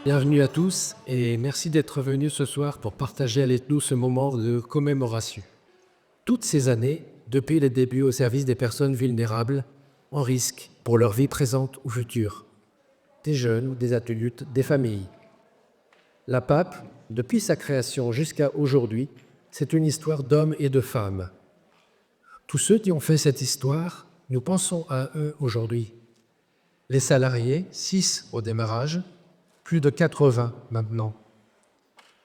Bienvenue à tous et merci d'être venus ce soir pour partager avec nous ce moment de commémoration. Toutes ces années, depuis les débuts au service des personnes vulnérables, en risque pour leur vie présente ou future, des jeunes, des adultes, des familles. La PAP, depuis sa création jusqu'à aujourd'hui, c'est une histoire d'hommes et de femmes. Tous ceux qui ont fait cette histoire, nous pensons à eux aujourd'hui. Les salariés, 6 au démarrage, plus de 80 maintenant.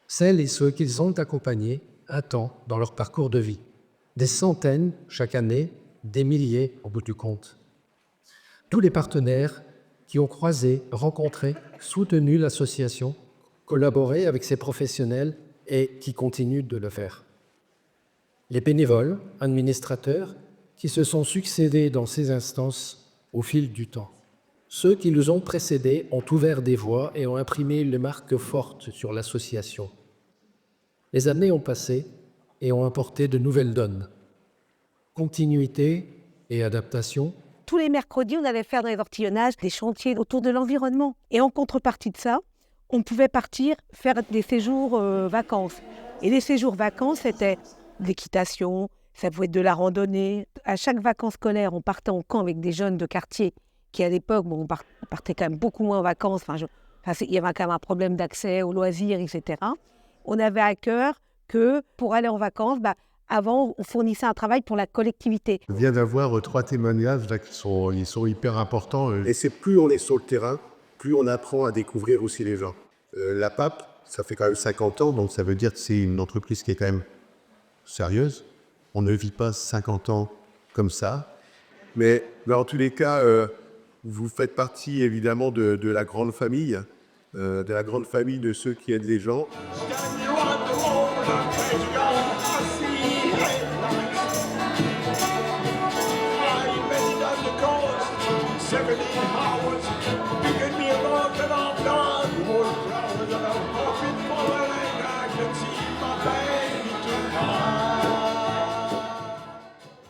Celles et ceux qu'ils ont accompagnés un temps dans leur parcours de vie. Des centaines chaque année, des milliers au bout du compte. Tous les partenaires qui ont croisé, rencontré, soutenu l'association, collaboré avec ses professionnels et qui continuent de le faire. Les bénévoles, administrateurs, qui se sont succédés dans ces instances au fil du temps. Ceux qui nous ont précédés ont ouvert des voies et ont imprimé une marque forte sur l'association. Les années ont passé et ont apporté de nouvelles donnes. Continuité et adaptation. Tous les mercredis, on allait faire dans les ortillonnages des chantiers autour de l'environnement. Et en contrepartie de ça, on pouvait partir faire des séjours vacances. Et les séjours vacances, c'était de l'équitation, ça pouvait être de la randonnée. À chaque vacances scolaires, on partait en camp avec des jeunes de quartier qui, à l'époque, on partait quand même beaucoup moins en vacances. Il y avait quand même un problème d'accès aux loisirs, etc. On avait à cœur que pour aller en vacances, avant, on fournissait un travail pour la collectivité. Je viens d'avoir 3 témoignages là, qui sont hyper importants. Et c'est plus on est sur le terrain, plus on apprend à découvrir aussi les gens. La PAP, ça fait quand même 50 ans, donc ça veut dire que c'est une entreprise qui est quand même sérieuse. On ne vit pas 50 ans comme ça. Mais en tous les cas, vous faites partie évidemment de la grande famille, de ceux qui aident les gens.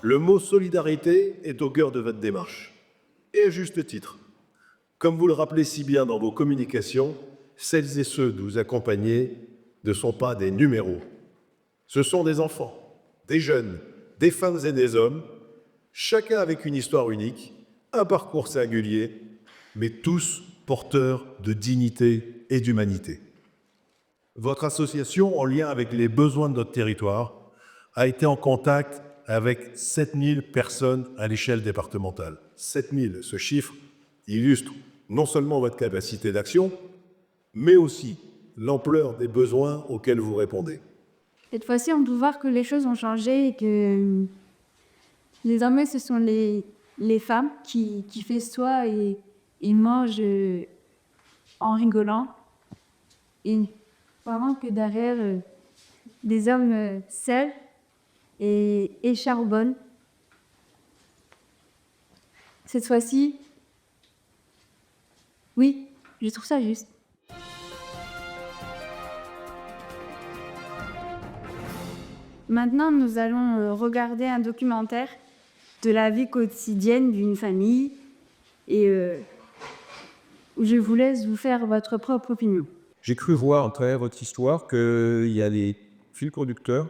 Le mot solidarité est au cœur de votre démarche. Et à juste titre. Comme vous le rappelez si bien dans vos communications, celles et ceux que vous accompagnez ne sont pas des numéros. Ce sont des enfants, des jeunes, des femmes et des hommes, chacun avec une histoire unique, un parcours singulier, mais tous porteurs de dignité et d'humanité. Votre association, en lien avec les besoins de notre territoire, a été en contact avec 7000 personnes à l'échelle départementale. 7000, ce chiffre illustre non seulement votre capacité d'action, mais aussi l'ampleur des besoins auxquels vous répondez. Cette fois-ci, on peut voir que les choses ont changé et que désormais, ce sont les femmes qui festoient et mangent en rigolant. Et vraiment que derrière, des hommes seuls et charbonnent. Cette fois-ci, oui, je trouve ça juste. Maintenant, nous allons regarder un documentaire de la vie quotidienne d'une famille et où je vous laisse vous faire votre propre opinion. J'ai cru voir à travers votre histoire qu'il y a des fils conducteurs.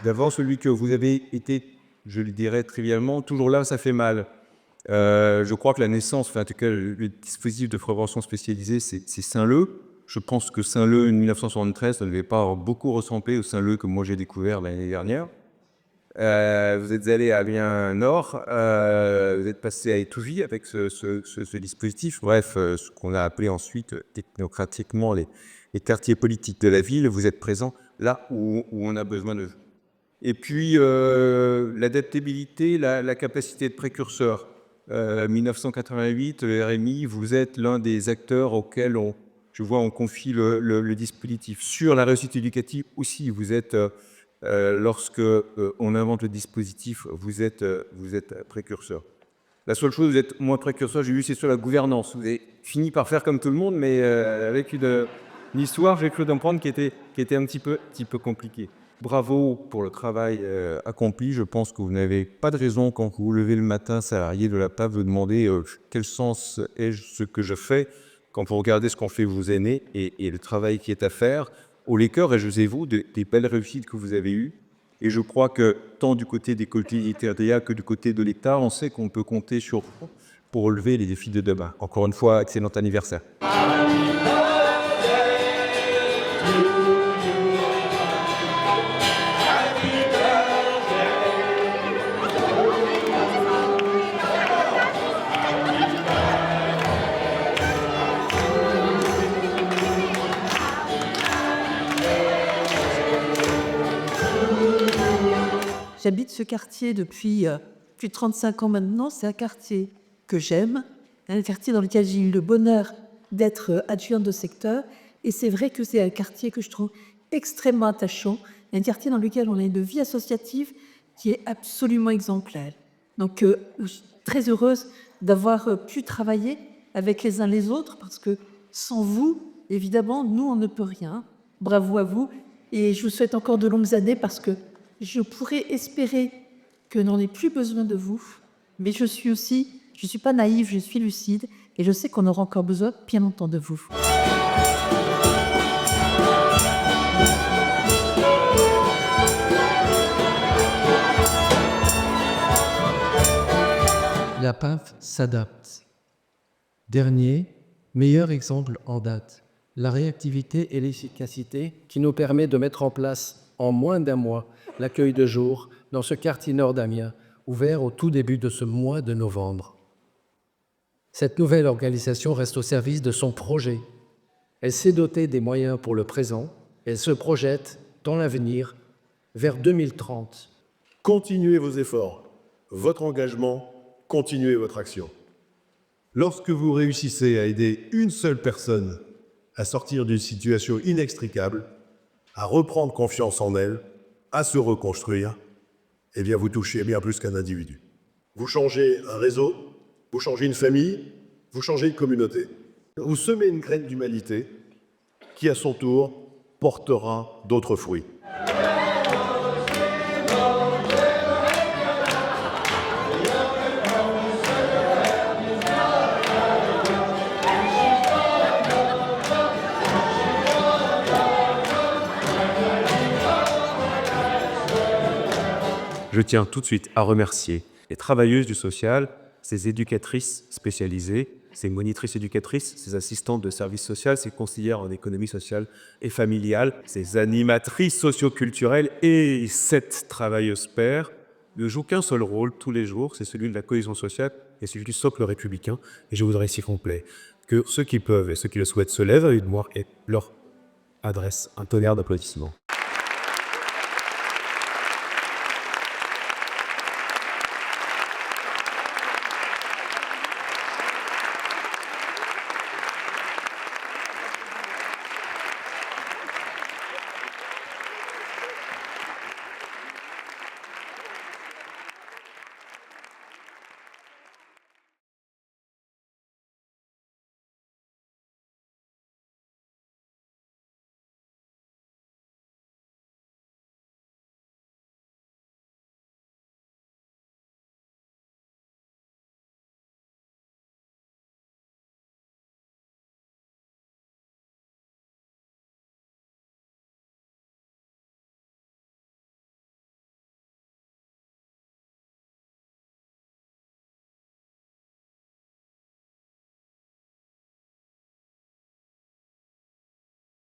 D'abord, celui que vous avez été, je le dirais trivialement, toujours là, ça fait mal. Je crois que la naissance, en tout cas le dispositif de prévention spécialisé, c'est Saint-Leu. Je pense que Saint-Leu, en 1973, ça ne devait pas beaucoup ressembler au Saint-Leu que moi j'ai découvert l'année dernière. Vous êtes allé à Amiens-Nord, vous êtes passé à Étouville avec ce dispositif. Bref, ce qu'on a appelé ensuite technocratiquement les quartiers politiques de la ville. Vous êtes présent là où on a besoin de vous. Et puis, l'adaptabilité, la capacité de précurseur. 1988, le RMI, vous êtes l'un des acteurs auxquels on confie le dispositif. Sur la réussite éducative aussi, vous êtes, lorsque on invente le dispositif, vous êtes précurseur. La seule chose, vous êtes moins précurseur, j'ai vu, c'est sur la gouvernance. Vous avez fini par faire comme tout le monde, mais avec une histoire, j'ai cru comprendre, qui était un petit peu compliquée. Bravo pour le travail accompli. Je pense que vous n'avez pas de raison, quand vous vous levez le matin, salarié de la PAP, de demander quel sens est ce que je fais. quand vous regardez ce qu'ont fait vos aînés et le travail qui est à faire, haut les cœurs, réjouissez-vous des belles réussites que vous avez eues. Et je crois que tant du côté des collectivités territoriales que du côté de l'État, on sait qu'on peut compter sur vous pour relever les défis de demain. Encore une fois, excellent anniversaire. J'habite ce quartier depuis plus de 35 ans maintenant. C'est un quartier que j'aime, un quartier dans lequel j'ai eu le bonheur d'être adjointe de secteur. Et c'est vrai que c'est un quartier que je trouve extrêmement attachant, un quartier dans lequel on a une vie associative qui est absolument exemplaire. Donc, je suis très heureuse d'avoir pu travailler avec les uns les autres, parce que sans vous, évidemment, nous, on ne peut rien. Bravo à vous. Et je vous souhaite encore de longues années, parce que je pourrais espérer que n'en ai plus besoin de vous, mais je suis pas naïve, je suis lucide, et je sais qu'on aura encore besoin bien longtemps de vous. La PAF s'adapte. Dernier, meilleur exemple en date, la réactivité et l'efficacité qui nous permet de mettre en place en moins d'un mois l'accueil de jour dans ce quartier nord d'Amiens, ouvert au tout début de ce mois de novembre. Cette nouvelle organisation reste au service de son projet. Elle s'est dotée des moyens pour le présent, elle se projette dans l'avenir vers 2030. Continuez vos efforts, votre engagement, continuez votre action. Lorsque vous réussissez à aider une seule personne à sortir d'une situation inextricable, à reprendre confiance en elle, à se reconstruire, eh bien vous touchez bien plus qu'un individu. Vous changez un réseau, vous changez une famille, vous changez une communauté. Vous semez une graine d'humanité qui, à son tour, portera d'autres fruits. Je tiens tout de suite à remercier les travailleuses du social, ces éducatrices spécialisées, ces monitrices éducatrices, ces assistantes de service social, ces conseillères en économie sociale et familiale, ces animatrices socioculturelles et cette travailleuse paire ne jouent qu'un seul rôle tous les jours, c'est celui de la cohésion sociale et celui du socle républicain. Et je voudrais s'y complet que ceux qui peuvent et ceux qui le souhaitent se lèvent à une mémoire et leur adressent un tonnerre d'applaudissements.